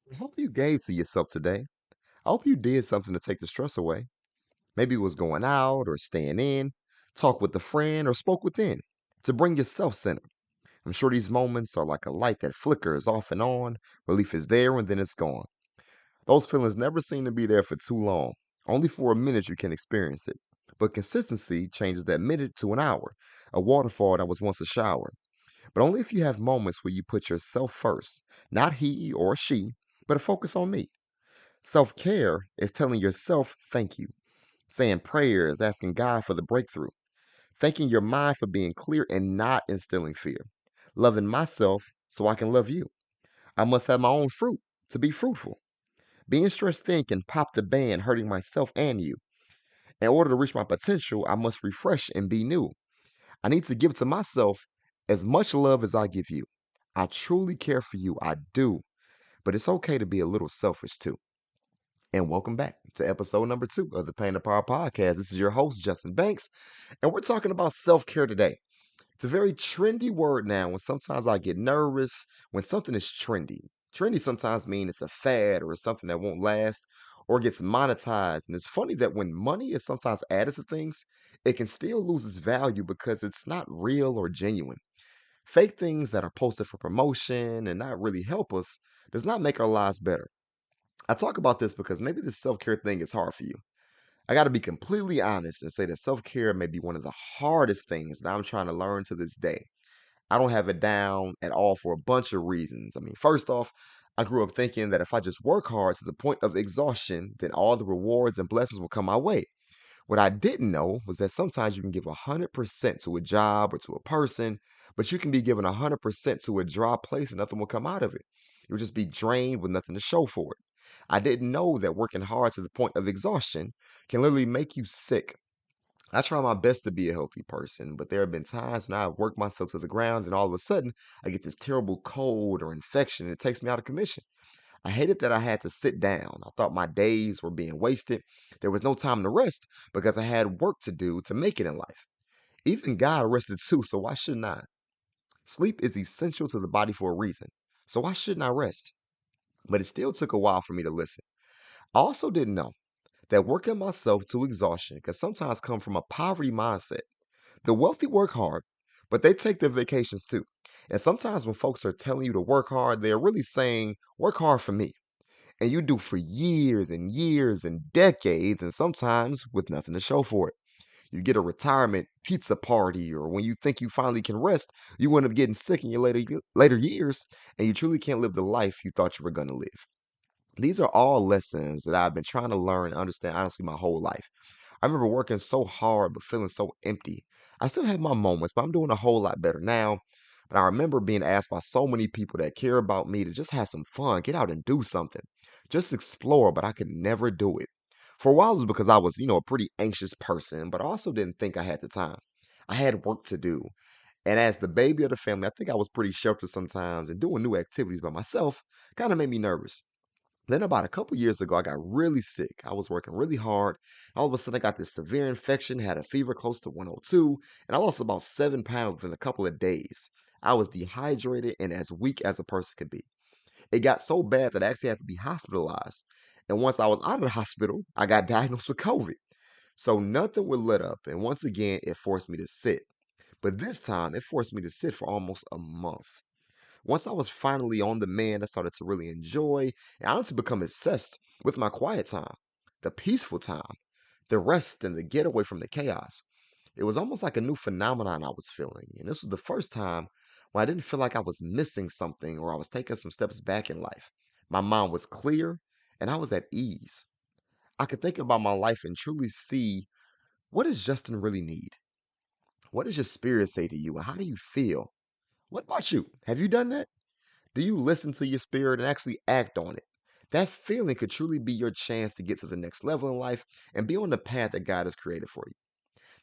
I hope you gave to yourself today. I hope you did something to take the stress away. Maybe it was going out or staying in, talk with a friend, or spoke within to bring yourself centered. I'm sure these moments are like a light that flickers off and on. Relief is there and then it's gone. Those feelings never seem to be there for too long. Only for a minute you can experience it. But consistency changes that minute to an hour, a waterfall that was once a shower. But only if you have moments where you put yourself first, not he or she, but a focus on me. Self care is telling yourself thank you, saying prayers, asking God for the breakthrough, thanking your mind for being clear and not instilling fear, loving myself so I can love you. I must have my own fruit to be fruitful. Being stressed thin can pop the band, hurting myself and you. In order to reach my potential, I must refresh and be new. I need to give to myself as much love as I give you. I truly care for you, I do, but it's okay to be a little selfish too. And welcome back to episode number 2 of the Pain and Power Podcast. This is your host, Justin Banks, and we're talking about self care today. It's a very trendy word now, and sometimes I get nervous when something is trendy. Trendy sometimes means it's a fad or it's something that won't last or gets monetized. And it's funny that when money is sometimes added to things, it can still lose its value because it's not real or genuine. Fake things that are posted for promotion and not really help us does not make our lives better. I talk about this because maybe this self care thing is hard for you. I got to be completely honest and say that self care may be one of the hardest things that I'm trying to learn to this day. I don't have it down at all for a bunch of reasons. I mean, first off, I grew up thinking that if I just work hard to the point of exhaustion, then all the rewards and blessings will come my way. What I didn't know was that sometimes you can give 100% to a job or to a person, but you can be given 100% to a dry place and nothing will come out of it. You'll just be drained with nothing to show for it. I didn't know that working hard to the point of exhaustion can literally make you sick. I try my best to be a healthy person, but there have been times when I've worked myself to the ground and all of a sudden I get this terrible cold or infection and it takes me out of commission. I hated that I had to sit down. I thought my days were being wasted. There was no time to rest because I had work to do to make it in life. Even God rested too, so why shouldn't I? Sleep is essential to the body for a reason, so why shouldn't I rest? But it still took a while for me to listen. I also didn't know that working myself to exhaustion can sometimes come from a poverty mindset. The wealthy work hard, but they take their vacations too. And sometimes when folks are telling you to work hard, they're really saying, work hard for me. And you do for years and years and decades, and sometimes with nothing to show for it. You get a retirement pizza party, or when you think you finally can rest, you end up getting sick in your later years, and you truly can't live the life you thought you were going to live. These are all lessons that I've been trying to learn and understand honestly my whole life. I remember working so hard but feeling so empty. I still have my moments, but I'm doing a whole lot better now. But I remember being asked by so many people that care about me to just have some fun, get out and do something, just explore, but I could never do it. For a while, it was because I was, a pretty anxious person, but I also didn't think I had the time. I had work to do. And as the baby of the family, I think I was pretty sheltered sometimes, and doing new activities by myself kind of made me nervous. Then about a couple years ago, I got really sick. I was working really hard. All of a sudden, I got this severe infection, had a fever close to 102, and I lost about 7 pounds in a couple of days. I was dehydrated and as weak as a person could be. It got so bad that I actually had to be hospitalized. And once I was out of the hospital, I got diagnosed with COVID. So nothing would let up. And once again, it forced me to sit. But this time, it forced me to sit for almost a month. Once I was finally on the mend, I started to really enjoy and honestly become obsessed with my quiet time, the peaceful time, the rest and the getaway from the chaos. It was almost like a new phenomenon I was feeling. And this was the first time when I didn't feel like I was missing something or I was taking some steps back in life. My mind was clear and I was at ease. I could think about my life and truly see, what does Justin really need? What does your spirit say to you? And how do you feel? What about you? Have you done that? Do you listen to your spirit and actually act on it? That feeling could truly be your chance to get to the next level in life and be on the path that God has created for you.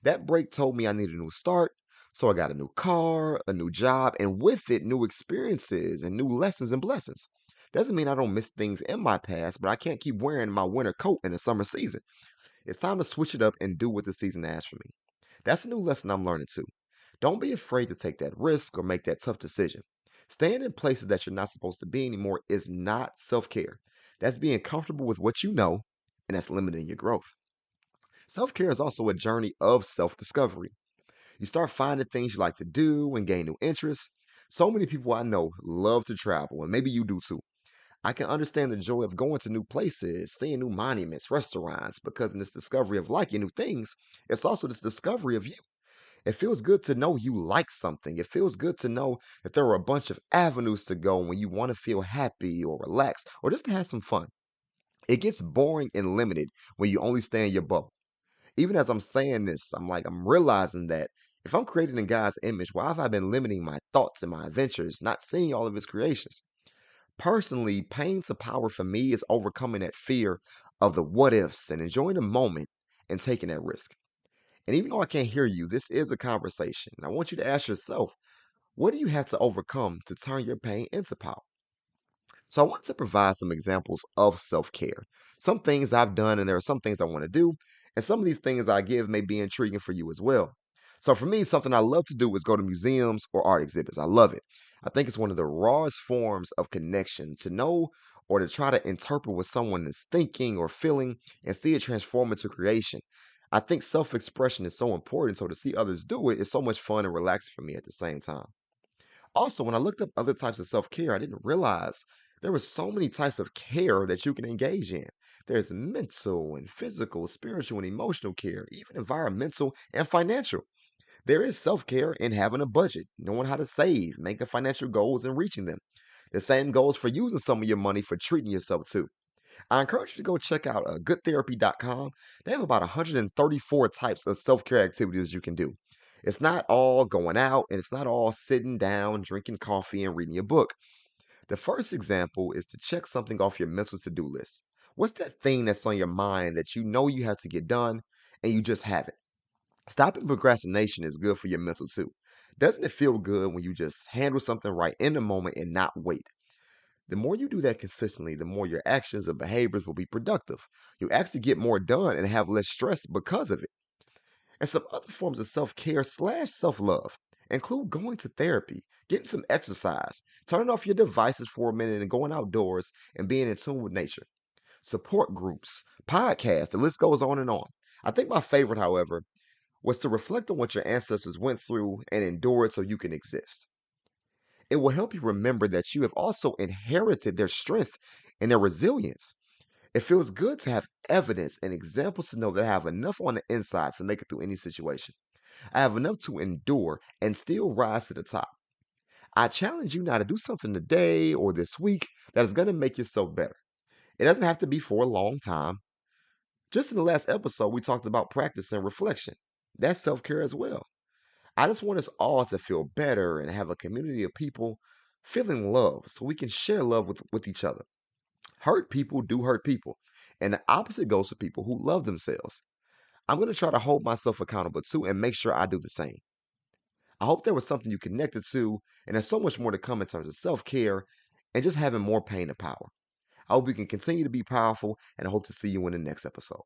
That break told me I needed a new start, so I got a new car, a new job, and with it, new experiences and new lessons and blessings. Doesn't mean I don't miss things in my past, but I can't keep wearing my winter coat in the summer season. It's time to switch it up and do what the season asks for me. That's a new lesson I'm learning too. Don't be afraid to take that risk or make that tough decision. Staying in places that you're not supposed to be anymore is not self care. That's being comfortable with what you know, and that's limiting your growth. Self care is also a journey of self discovery. You start finding things you like to do and gain new interests. So many people I know love to travel, and maybe you do too. I can understand the joy of going to new places, seeing new monuments, restaurants, because in this discovery of liking new things, it's also this discovery of you. It feels good to know you like something. It feels good to know that there are a bunch of avenues to go when you want to feel happy or relaxed or just to have some fun. It gets boring and limited when you only stay in your bubble. Even as I'm saying this, I'm realizing that if I'm created in God's image, why have I been limiting my thoughts and my adventures, not seeing all of his creations? Personally, pain to power for me is overcoming that fear of the what ifs and enjoying the moment and taking that risk. And even though I can't hear you, this is a conversation. And I want you to ask yourself, what do you have to overcome to turn your pain into power? So I want to provide some examples of self-care. Some things I've done, and there are some things I want to do, and some of these things I give may be intriguing for you as well. So for me, something I love to do is go to museums or art exhibits. I love it. I think it's one of the rawest forms of connection to know or to try to interpret what someone is thinking or feeling and see it transform into creation. I think self-expression is so important, so to see others do it is so much fun and relaxing for me at the same time. Also, when I looked up other types of self care, I didn't realize there were so many types of care that you can engage in. There's mental and physical, spiritual and emotional care, even environmental and financial. There is self care in having a budget, knowing how to save, making financial goals, and reaching them. The same goes for using some of your money for treating yourself too. I encourage you to go check out goodtherapy.com. They have about 134 types of self care activities you can do. It's not all going out and it's not all sitting down, drinking coffee, and reading your book. The first example is to check something off your mental to do list. What's that thing that's on your mind that you know you have to get done and you just haven't? Stopping procrastination is good for your mental too. Doesn't it feel good when you just handle something right in the moment and not wait? The more you do that consistently, the more your actions and behaviors will be productive. You actually get more done and have less stress because of it. And some other forms of self care slash self love include going to therapy, getting some exercise, turning off your devices for a minute and going outdoors and being in tune with nature. Support groups, podcasts, the list goes on and on. I think my favorite, however, was to reflect on what your ancestors went through and endured so you can exist. It will help you remember that you have also inherited their strength and their resilience. It feels good to have evidence and examples to know that I have enough on the inside to make it through any situation. I have enough to endure and still rise to the top. I challenge you now to do something today or this week that is going to make yourself better. It doesn't have to be for a long time. Just in the last episode, we talked about practice and reflection. That's self care as well. I just want us all to feel better and have a community of people feeling love so we can share love with each other. Hurt people do hurt people, and the opposite goes for people who love themselves. I'm going to try to hold myself accountable too and make sure I do the same. I hope there was something you connected to, and there's so much more to come in terms of self care and just having more pain and power. I hope we can continue to be powerful, and I hope to see you in the next episode.